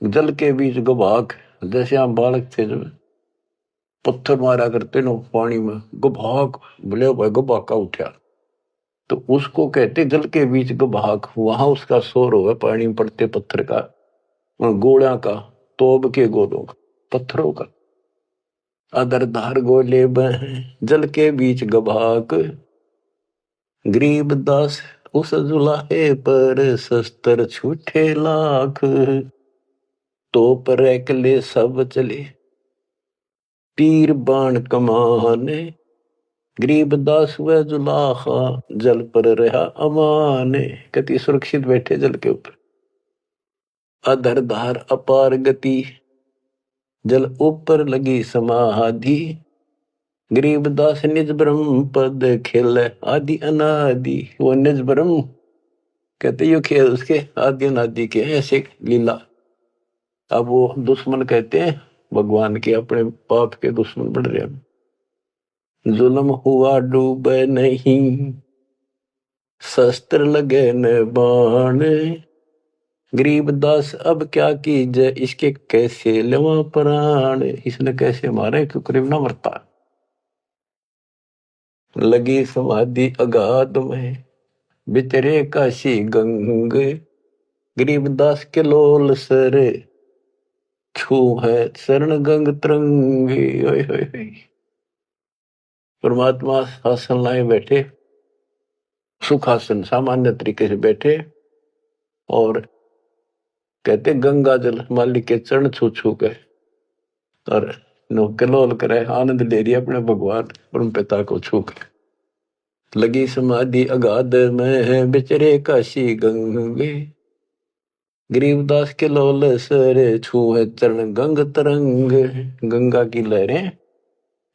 जल के बीच गवाक। जैसे हम बालक थे जब पत्थर मारा करते नो पानी में, गभाक बोले भाई गभाका उठा, तो उसको कहते जल के बीच गभाक। वहां उसका शोर होगा पानी में पड़ते पत्थर का, गोला का, तोब के गोलों का, पत्थरों का। अदर धार गोले बह जल के बीच गभाक, गरीब दास उस जुलाहे पर शस्त्र छूटे लाख। तो पर एकले सब चले तीर बाण कमाने, गरीब दास व जुलाहा जल पर रहा अमाने। कति सुरक्षित बैठे जल के ऊपर। अधर धार अपार गति जल ऊपर लगी समाधि, गरीब दास निज ब्रह्म पद खेल आदि अनादि। वो निज ब्रह्म कहते यो खेल उसके आदि अनादि के ऐसे लीला। अब वो दुश्मन कहते हैं भगवान के, अपने पाप के दुश्मन बढ़ रहे हैं। जुल्म हुआ डूबे नहीं शस्त्र लगे न बाण, गरीब दास अब क्या कीजिए इसके कैसे लेवा प्राण। इसने कैसे मारे क्यों करीब ना मरता। लगी समाधि अगाध में बितरे काशी गंग, गरीब दास के लोल सर छू है शरण गंग तरंगी। परमात्मा आसन लाए बैठे, सुखासन सामान्य तरीके से बैठे, और कहते गंगा जल मालिक के चरण छू छू के और कलोल करे, आनंद ले रही अपने भगवान परम पिता को छू के। लगी समाधि अगाध में बिचरे काशी गंगे, गरीबदास के लोल सर छू है चरण गंग तरंग। गंगा की लहरें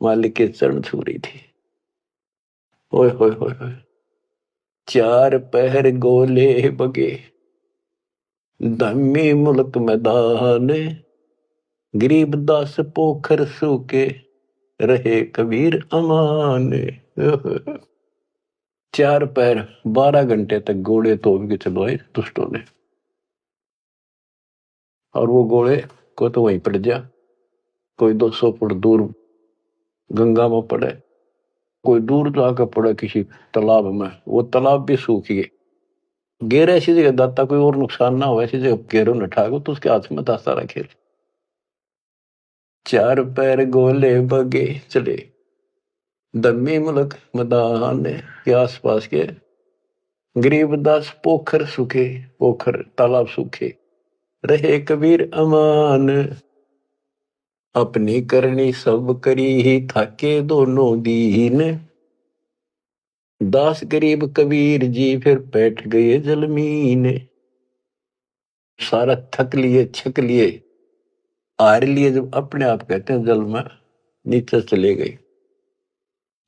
मालिक के चरण छू रही थी। ओए होए होए होए। चार पहर गोले बगे धम्मी मुल्क मैदान, गरीबदास पोखर सूके रहे कबीर अमान। 4 पैर 12 घंटे तक घोड़े तोड़ के चलवाए दुष्टों ने, और वो घोड़े को तो वहीं पड़ जा, कोई 200 फुट दूर गंगा में पड़े, कोई दूर जाकर पड़े किसी तालाब में, वो तालाब भी सूख गए। गेर ऐसी जगह दाता कोई और नुकसान ना हो, ऐसी जगह गेरों न ठाको तो उसके हाथ में दाता रखे। 4 पैर गोले बगे चले दम्मी मुल्क मैदान के आसपास के, गरीबदास पोखर सूखे, पोखर तालाब सूखे रहे कबीर अमान। अपनी करनी सब करी थाके दोनों दीन, दास गरीब कबीर जी फिर बैठ गए जलमीन। सारा थक लिए छक लिए हार लिए, जब अपने आप कहते हैं जल में नीचे चले गए,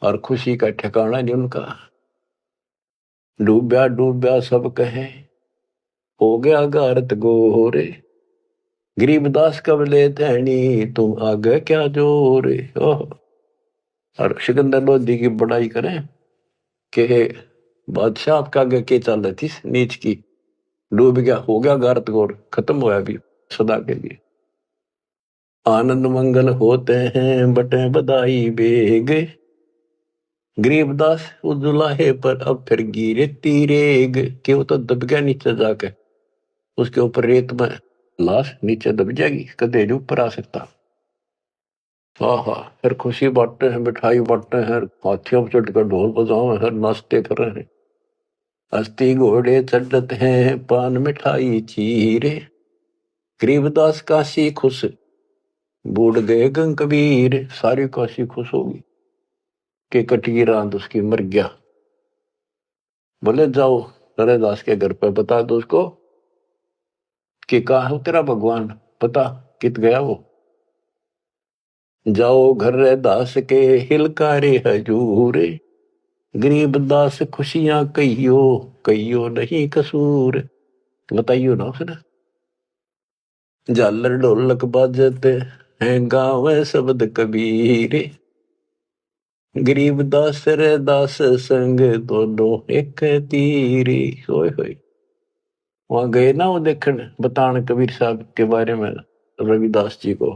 और खुशी का ठिकाना नहीं उनका। डूब्या डूब्या सब कहे हो गया गारत गोरे, गरीबदास कब ले धैनी तुम आगे क्या जोरे। और सिकंदर लोधी की बड़ाई करें कि बादशाह आपका आगे के चल रही थी नीच की, डूब गया, हो गया गारत गोर, खत्म होया भी सदा के लिए। आनंद मंगल होते हैं बटे बधाई बेग, गरीबदास उस दुलाहे पर अब फिर गिरे तीरेग। कि वो तो दब गया नीचे जाके, उसके ऊपर रेत में लाश नीचे दब जाएगी, कदे ऊपर आ सकता। हाँ हाँ, फिर खुशी बांटते हैं, मिठाई बांटते हैं, हाथियों पर चढ़कर ढोल बजाओ हैं, नाश्ते कर रहे हैं, हस्ती घोड़े चढ़त हैं, पान मिठाई चीरे, गरीबदास काशी खुश बूढ़ गए गंग कबीर। सारी काशी खुश होगी कि कटगी रात उसकी मर गया। बोले जाओ नरेदास के घर पर बता दो उसको कि कहा है तेरा भगवान, पता कित गया वो। जाओ घर दास के हिलकारे हजूर, गरीब दास खुशियां कहियो कहियो नहीं कसूर। बताइयो ना उसने। झालर ढोलक बाजते हैं गाँव शब्द कबीर, गरीब दास रे दास संग दोनों एक तीरी। होए होए। वहां गए ना वो देखने बताने कबीर साहब के बारे में, रविदास जी को।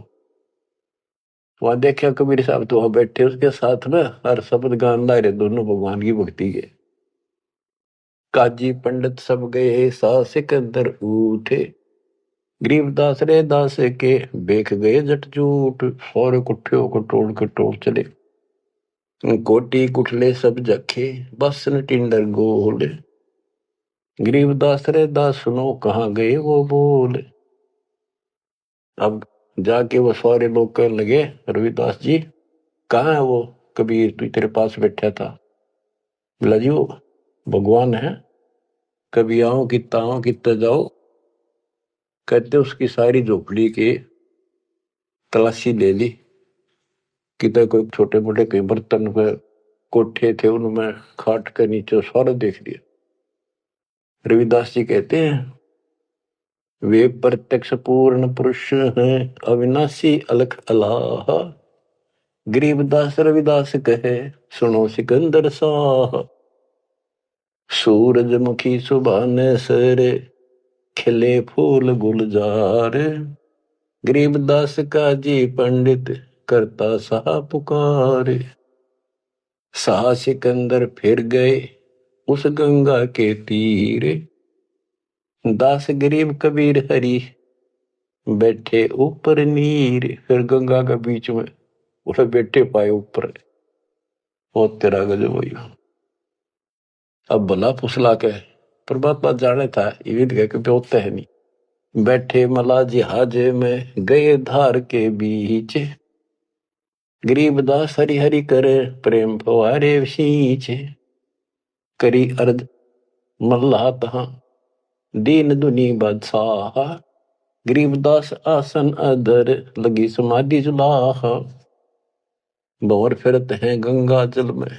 वहां देखा कबीर साहब तो वहां बैठे उसके साथ में, हर शब्द गान ला रहे दोनों भगवान की भक्ति के। काजी पंडित सब गए सा सिकंदर उठे, गरीबदास रे दास के बेख गए जट जूट। और कुठ्ठियों को टोड़ के टोड़ चले, कोटी कुठले सब जखे, बस न टिंडर गोल। गरीबदास रे दास सुनो कहाँ गए वो बोल। अब जाके वो सारे लोग कहने लगे, रविदास जी कहाँ है वो कबीर, तू तेरे पास बैठा था। बोला जी वो भगवान है, कभी आओ कितना आओ कितना जाओ। कहते उसकी सारी झोपड़ी की तलाशी ले ली, किधर कोई छोटे मोटे कई बर्तन पे कोठे थे उनमें खाट के नीचे सारा देख लिया। रविदास जी कहते हैं वे प्रत्यक्ष पूर्ण पुरुष हैं, अविनाशी अलख अलाह। गरीबदास रविदास कहे सुनो सिकंदर साह। सूरजमुखी सुभान सरे, खिले फूल गुलजार। गरीबदास का जी पंडित करता सा पुकार। सा सिकंदर फिर गए उस गंगा के तीर। दास गरीब कबीर हरि बैठे ऊपर नीर। फिर गंगा के बीच में उसे बैठे पाए ऊपर। वो तेरा गजब हुई। अब भला फुसला के परमात्मा जाने था ये कि होता है नहीं। बैठे मला जिहाज में गए धार के बीच। गरीबदास हरि हरि करे प्रेम फवारे सींच। करी अर्ज मल्लाह तहां दीन दुनी बादशाह। गरीबदास आसन अधर लगी समाधि जुलाह। भंवर फिरत हैं गंगा जल में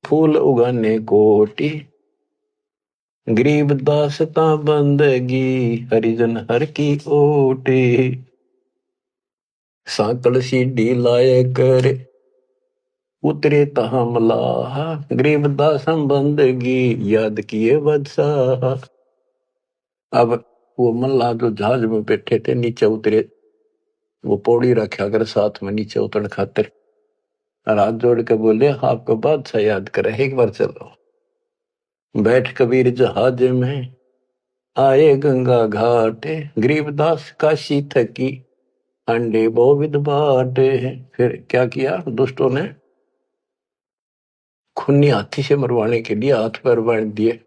फूल उगाने कोटि। गरीबदास ता बंदगी हरिजन हर की ओटे। सांकल सीढ़ी लाए कर उतरे तहा मलाह। गरीबदास हम बंदगी याद किए बदशाह। अब वो मल्लाह जो जहाज में बैठे थे नीचे उतरे, वो पौड़ी रखा कर साथ में नीचे उतरने खातिर। और हाथ जोड़ के बोले आपको बादशाह याद करे एक बार चलो। बैठ कबीर जहाज में आए गंगा घाट। गरीबदास काशी थकी अंडे बोविद बाटे। फिर क्या किया दुष्टों ने, खूनी हाथी से मरवाने के लिए हाथ पैर बांध दिए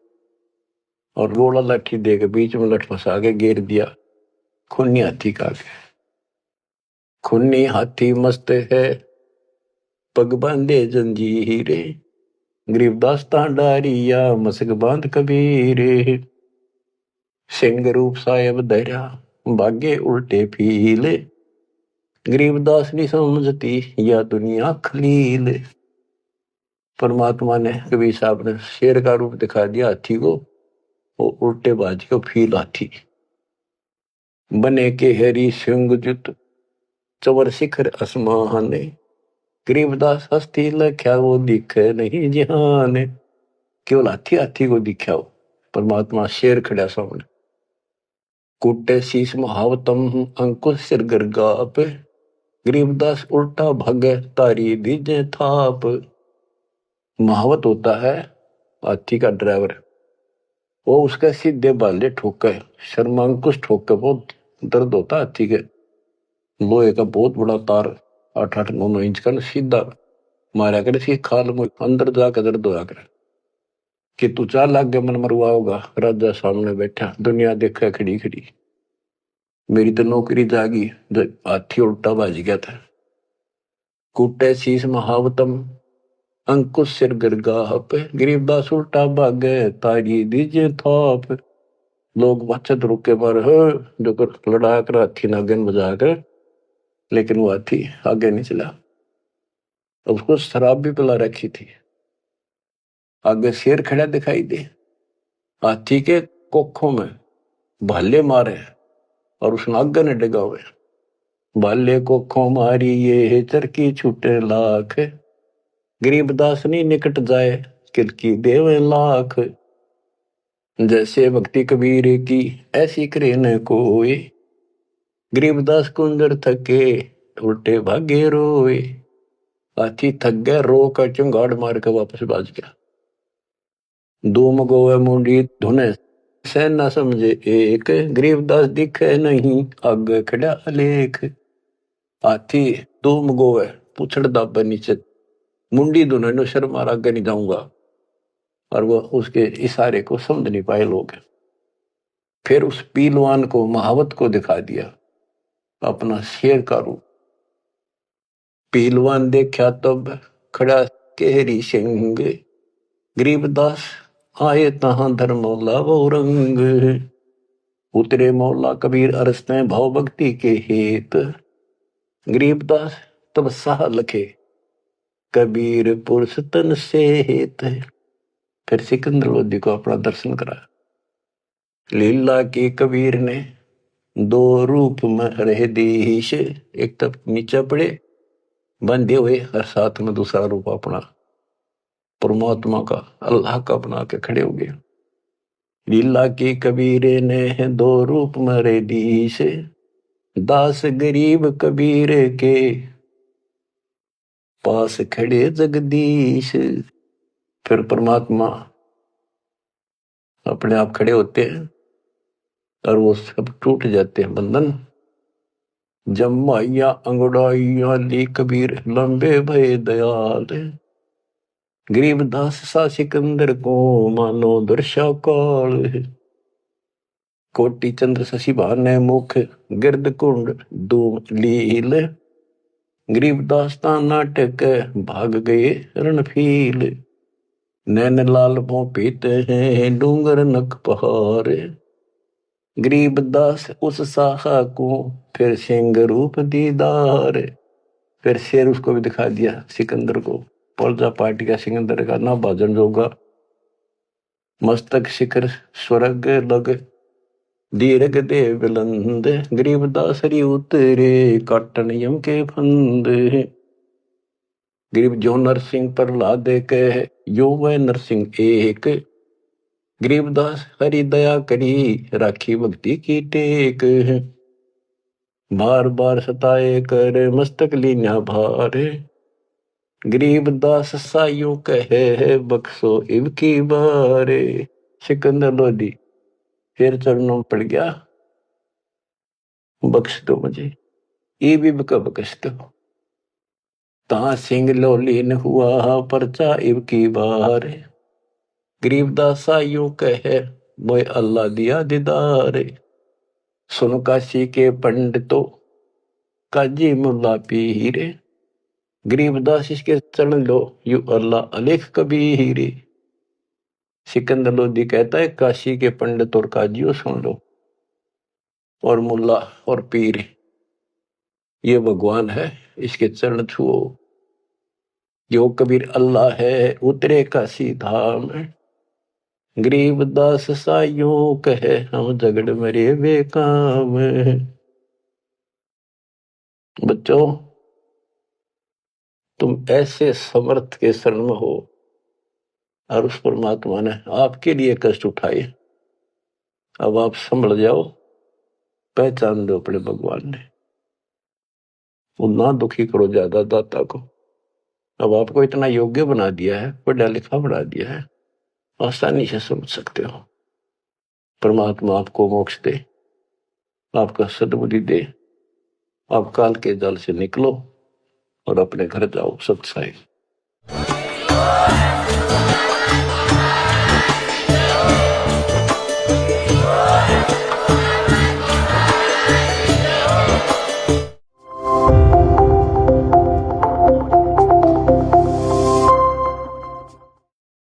और गोला लाठी दे के बीच में लठ फंसा के घेर दिया। खूनी हाथी का खूनी हाथी मस्त है पग बांधे जंजीरे। गरीबदास डारिया मसक बांध कबीरे। सिंह रूप साहेब धरा भागे उल्टे फीले। गरीबदास नहीं समझती या दुनिया खलील। परमात्मा ने कबीर साहब ने शेर का रूप दिखा दिया हाथी को, वो उल्टे बाज के फील हाथी बने के हरी सिंह जुत चवर शिखर आसमान। गरीबदास हस्ती लख्या वो दिखे नहीं जिहान। केवल हाथी हाथी को दिखा हो, परमात्मा शेर खड़ा सामने। कुटे शीश महावतम अंकुश सिर गर्गाप। गरीबदास उल्टा भागे तारी दीजे थाप। महावत होता है हाथी का ड्राइवर, वो उसके सीधे बाले ठोके शर्मांकुश ठोके बहुत दर्द होता है हाथी के। लोहे का बहुत बड़ा तार 8-8-9-9 इंच का सीधा मारा करे इसकी खाल में अंदर जाकर दर्द होया करे कि तू 4 लाख के मन मरवा होगा। राजा सामने बैठा दुनिया देखा खड़ी खड़ी, मेरी तो नौकरी जागी। हाथी उल्टा बाज गया था। कूटे शीश महावतम अंकुश सिर गर्गाह पे। गरीबदास उल्टा भागे तारी दीजे थाप। लोग बचत रुक के मारे जो कर लड़ा कर हाथी नागन बजा कर, लेकिन वो हाथी आगे नहीं चला। उसको शराब भी पिला रखी थी। आगे शेर खड़ा दिखाई दे, हाथी के कोखों में भाले मारे और उसने आगे ने डगा हुए। भाले कोखों मारी ये चरकी छूटे लाख। गरीबदास नहीं निकट जाए किलकी देवे लाख। जैसे भक्ति कबीर की ऐसी करे न कोई। गरीबदास कुंदर थके उल्टे भागे रोए। हाथी थक गया, रो कर चुंगाड़ मार के वापस बाज गया। धूम गोवे मुंडी धुने सह न समझे एक। गरीबदास दिखे नहीं आगे खड़ा अलेख। हाथी धूम गोवे पूछड़ दाबे नीचे, मुंडी धुने नो शर्म मार आगे नहीं जाऊंगा। और वो उसके इशारे को समझ नहीं पाए लोग। फिर उस पीलवान को महावत को दिखा दिया अपना शेर का रूप। पीलवान देखा तब खड़ा केहरी सिंह। गरीबदास आए तहां धर्मौला वो रंग। उतरे मौला कबीर अरसते भाव भक्ति के हेत। गरीबदास तब साह लखे कबीर पुरुष तन से हेत। फिर सिकंदर लोधी को अपना दर्शन करा। लीला की कबीर ने दो रूप में रह दीश। एक तब नीचे पड़े बंधे हुए और साथ में दूसरा रूप अपना परमात्मा का अल्लाह का बना के खड़े हो गए। लीला की कबीर ने दो रूप में रह दीश। दास गरीब कबीर के पास खड़े जगदीश। फिर परमात्मा अपने आप खड़े होते हैं और वो सब टूट जाते हैं बंधन। जमाइया अंगड़ाइया ली कबीर लंबे भय दयाल। गरीबदास सा सिकंदर को मानो दर्शा काल। कोटि चंद्र शशि भाने मुख गिरद कुंड धूम लील। गरीबदास ता नाटक भाग गए रणफील। नैन लाल पो पीते हैं डूंगर नख पहाड़। गरीबदास उस साहा को फिर सिंह रूप दीदार। फिर शेर उसको भी दिखा दिया सिकंदर को। पलजा पार्टी का सिकंदर का ना भाजन जोगा। मस्तक शिखर स्वर्ग लग दीर्घ दे बुलंद। गरीबदास हरि उतरे काटन यम के फंद। गरीब जो नरसिंह प्रहलाद कह यो वह नरसिंह एक। गरीबदास हरि दया करी राखी भक्ति की टेक। बार बार सताए कर मस्तक लीना भार। गरीबदास साइयों कहे बख्शो इब की बारे। सिकंदर लोधी फिर चरणों पड़ गया, बख्श दो मुझे, ये भी बख्श दो। ता सिंह लोलीन हुआ परचा इब की बार। गरीबदास यूं कहे मोए अल्लाह दिया दीदार। सुन काशी के पंडितों काजी मुल्ला पीर। गरीबदास इसके चरण लो यू अल्लाह अलेख कबीर। सिकंदर लोधी कहता है काशी के पंडित और काजियों सुन लो, और मुल्ला और पीर ये भगवान है, इसके चरण छुओ। यो कबीर अल्लाह है उतरे काशी धाम। गरीबदास साइयों कहे हम झगड़ मरे बेकाम। बच्चों, तुम ऐसे समर्थ के शरण में हो और उस परमात्मा ने आपके लिए कष्ट उठाए। अब आप संभल जाओ, पहचान दो अपने भगवान ने। वो ना दुखी करो ज्यादा दाता को। अब आपको इतना योग्य बना दिया है, पढ़ा लिखा बना दिया है, आसानी से समझ सकते हो। परमात्मा आपको मोक्ष दे, आपका सद्बुद्धि दे। आप काल के जाल से निकलो और अपने घर जाओ सत्साई।